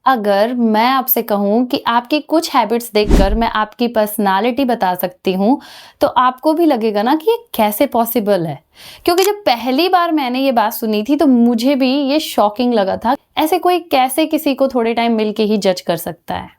अगर मैं आपसे कहूँ कि आपकी कुछ हैबिट्स देखकर मैं आपकी पर्सनालिटी बता सकती हूँ, तो आपको भी लगेगा ना कि ये कैसे पॉसिबल है। क्योंकि जब पहली बार मैंने ये बात सुनी थी तो मुझे भी ये शॉकिंग लगा था, ऐसे कोई कैसे किसी को थोड़े टाइम मिलके ही जज कर सकता है।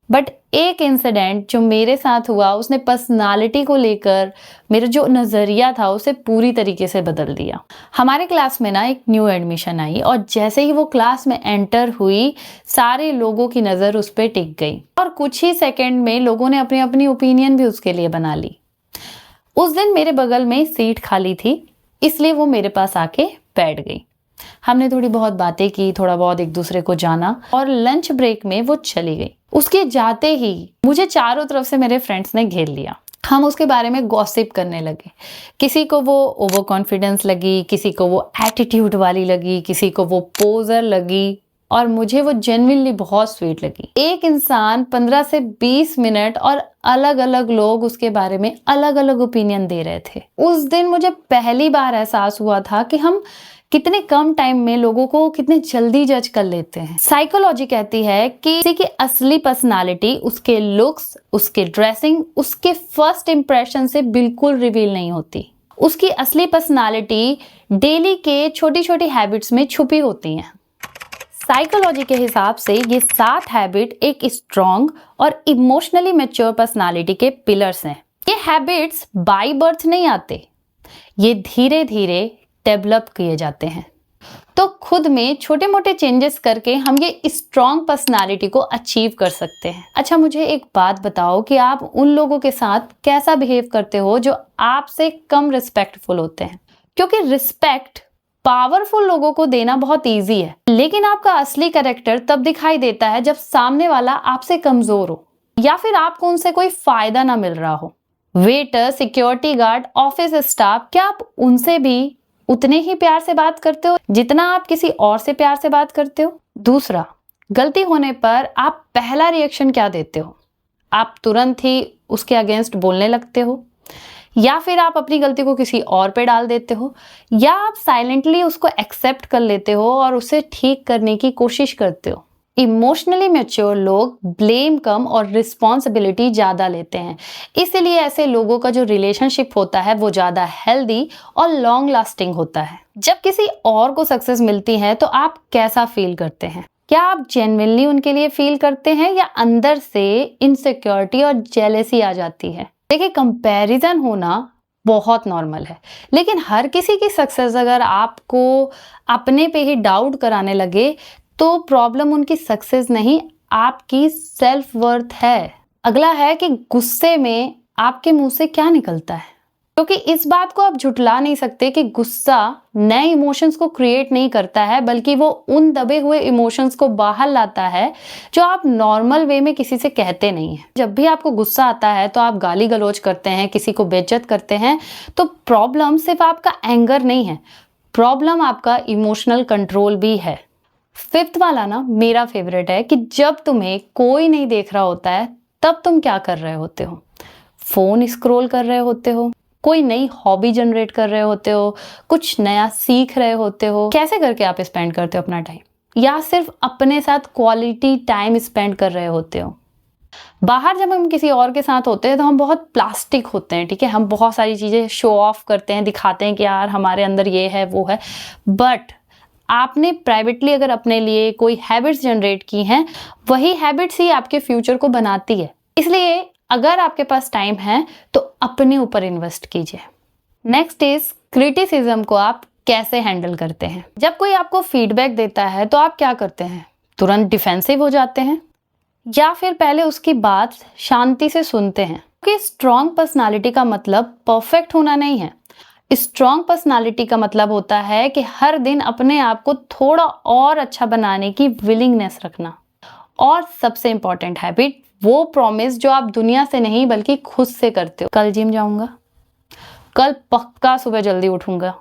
बट एक इंसिडेंट जो मेरे साथ हुआ, उसने पर्सनालिटी को लेकर मेरा जो नज़रिया था उसे पूरी तरीके से बदल दिया। हमारे क्लास में ना एक न्यू एडमिशन आई और जैसे ही वो क्लास में एंटर हुई, सारे लोगों की नज़र उस पर टिक गई और कुछ ही सेकंड में लोगों ने अपनी अपनी ओपिनियन भी उसके लिए बना ली। उस दिन मेरे बगल में सीट खाली थी, इसलिए वो मेरे पास आके बैठ गई। हमने थोड़ी बहुत बातें की, थोड़ा बहुत एक दूसरे को जाना और लंच ब्रेक में वो चली गई। उसके जाते ही मुझे चारों तरफ से मेरे फ्रेंड्स ने घेर लिया। हम उसके बारे में गॉसिप करने लगे। किसी को वो ओवर कॉन्फिडेंस लगी, किसी को वो एटीट्यूड वाली लगी, किसी को वो पोजर लगी और मुझे वो जेन्युइनली बहुत स्वीट लगी। एक इंसान 15 से 20 मिनट और अलग अलग लोग उसके बारे में अलग अलग ओपिनियन दे रहे थे। उस दिन मुझे पहली बार एहसास हुआ था कि हम कितने कम टाइम में लोगों को कितने जल्दी जज कर लेते हैं। साइकोलॉजी कहती है कि किसी की असली पर्सनालिटी उसके लुक्स, उसके ड्रेसिंग, उसके फर्स्ट इंप्रेशन से बिल्कुल रिवील नहीं होती। उसकी असली पर्सनालिटी डेली के छोटी छोटी हैबिट्स में छुपी होती हैं। साइकोलॉजी के हिसाब से ये 7 हैबिट एक स्ट्रॉन्ग और इमोशनली मैच्योर पर्सनालिटी के पिलर्स हैं। ये हैबिट्स बाय बर्थ नहीं आते, ये धीरे धीरे डेवलप किए जाते हैं। तो खुद में छोटे मोटे चेंजेस करके हम ये स्ट्रॉन्ग पर्सनालिटी को अचीव कर सकते हैं। अच्छा, मुझे एक बात बताओ कि आप उन लोगों के साथ कैसा बिहेव करते हो जो आपसे कम रिस्पेक्टफुल होते हैं। क्योंकि रिस्पेक्ट पावरफुल लोगों को देना बहुत इजी है, लेकिन आपका असली कैरेक्टर तब दिखाई देता है जब सामने वाला आपसे कमजोर हो या फिर आपको उनसे कोई फायदा ना मिल रहा हो। Waiter, security guard, office staff, क्या आप उनसे भी उतने ही प्यार से बात करते हो जितना आप किसी और से प्यार से बात करते हो? दूसरा, गलती होने पर आप पहला रिएक्शन क्या देते हो? आप तुरंत ही उसके अगेंस्ट बोलने लगते हो या फिर आप अपनी गलती को किसी और पे डाल देते हो या आप साइलेंटली उसको एक्सेप्ट कर लेते हो और उसे ठीक करने की कोशिश करते हो? इमोशनली मैच्योर लोग ब्लेम कम और रिस्पॉन्सिबिलिटी ज़्यादा लेते हैं, इसलिए ऐसे लोगों का जो रिलेशनशिप होता है वो ज़्यादा हेल्दी और लॉन्ग लास्टिंग होता है। जब किसी और को सक्सेस मिलती है तो आप कैसा फील करते हैं? क्या आप जेन्युइनली उनके लिए फील करते हैं या अंदर से इनसिक्योरिटी और जेलेसी आ जाती है? देखिए, कंपैरिजन होना बहुत नॉर्मल है, लेकिन हर किसी की सक्सेस अगर आपको अपने पे ही डाउट कराने लगे तो प्रॉब्लम उनकी सक्सेस नहीं, आपकी सेल्फ वर्थ है। अगला है कि गुस्से में आपके मुंह से क्या निकलता है, क्योंकि इस बात को आप झुठला नहीं सकते कि गुस्सा नए इमोशंस को क्रिएट नहीं करता है, बल्कि वो उन दबे हुए इमोशंस को बाहर लाता है जो आप नॉर्मल वे में किसी से कहते नहीं हैं। जब भी आपको गुस्सा आता है तो आप गाली गलौज करते हैं, किसी को बेइज्जत करते हैं, तो प्रॉब्लम सिर्फ आपका एंगर नहीं है, प्रॉब्लम आपका इमोशनल कंट्रोल भी है। 5th वाला ना मेरा फेवरेट है कि जब तुम्हें कोई नहीं देख रहा होता है तब तुम क्या कर रहे होते हो? फोन स्क्रॉल कर रहे होते हो, कोई नई हॉबी जनरेट कर रहे होते हो, कुछ नया सीख रहे होते हो। कैसे करके आप स्पेंड करते हो अपना टाइम? या सिर्फ अपने साथ क्वालिटी टाइम स्पेंड कर रहे होते हो? बाहर जब हम किसी और के साथ होते हैं तो हम बहुत प्लास्टिक होते हैं, ठीक है, हम बहुत सारी चीजें शो ऑफ करते हैं, दिखाते हैं कि यार हमारे अंदर ये है वो है। बट आपने प्राइवेटली अगर अपने लिए कोई हैबिट्स जनरेट की हैं, वही हैबिट्स ही आपके फ्यूचर को बनाती है। इसलिए अगर आपके पास टाइम है तो अपने ऊपर इन्वेस्ट कीजिए। नेक्स्ट इज क्रिटिसिज्म को आप कैसे हैंडल करते हैं? जब कोई आपको फीडबैक देता है तो आप क्या करते हैं? तुरंत डिफेंसिव हो जाते हैं या फिर पहले उसकी बात शांति से सुनते हैं? क्योंकि स्ट्रॉन्ग पर्सनालिटी का मतलब परफेक्ट होना नहीं है। स्ट्रॉन्ग पर्सनालिटी का मतलब होता है कि हर दिन अपने आप को थोड़ा और अच्छा बनाने की विलिंगनेस रखना। और सबसे इंपॉर्टेंट हैबिट, वो प्रॉमिस जो आप दुनिया से नहीं बल्कि खुद से करते हो। कल जिम जाऊंगा, कल पक्का सुबह जल्दी उठूंगा,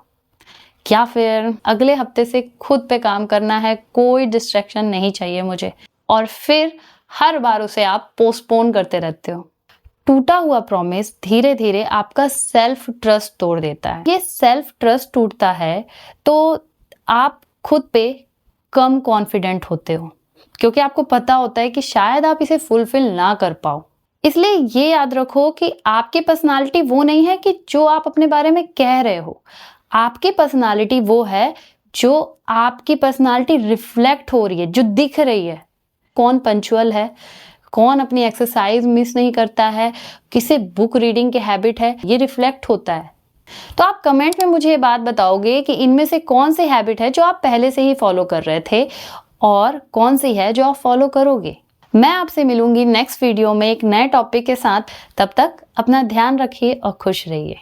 या फिर अगले हफ्ते से खुद पे काम करना है, कोई डिस्ट्रैक्शन नहीं चाहिए मुझे। और फिर हर बार उसे आप पोस्टपोन करते रहते हो। टूटा हुआ प्रॉमिस धीरे धीरे आपका सेल्फ ट्रस्ट तोड़ देता है। ये सेल्फ ट्रस्ट टूटता है तो आप खुद पे कम कॉन्फिडेंट होते हो, क्योंकि आपको पता होता है कि शायद आप इसे फुलफिल ना कर पाओ। इसलिए ये याद रखो कि आपकी पर्सनालिटी वो नहीं है कि जो आप अपने बारे में कह रहे हो। आपकी पर्सनालिटी वो है जो आपकी पर्सनालिटी रिफ्लेक्ट हो रही है, जो दिख रही है। कौन पंक्चुअल है, कौन अपनी एक्सरसाइज मिस नहीं करता है, किसे बुक रीडिंग की हैबिट है, ये रिफ्लेक्ट होता है। तो आप कमेंट में मुझे ये बात बताओगे कि इनमें से कौन सी हैबिट है जो आप पहले से ही फॉलो कर रहे थे और कौन सी है जो आप फॉलो करोगे। मैं आपसे मिलूंगी नेक्स्ट वीडियो में एक नए टॉपिक के साथ। तब तक अपना ध्यान रखिए और खुश रहिए।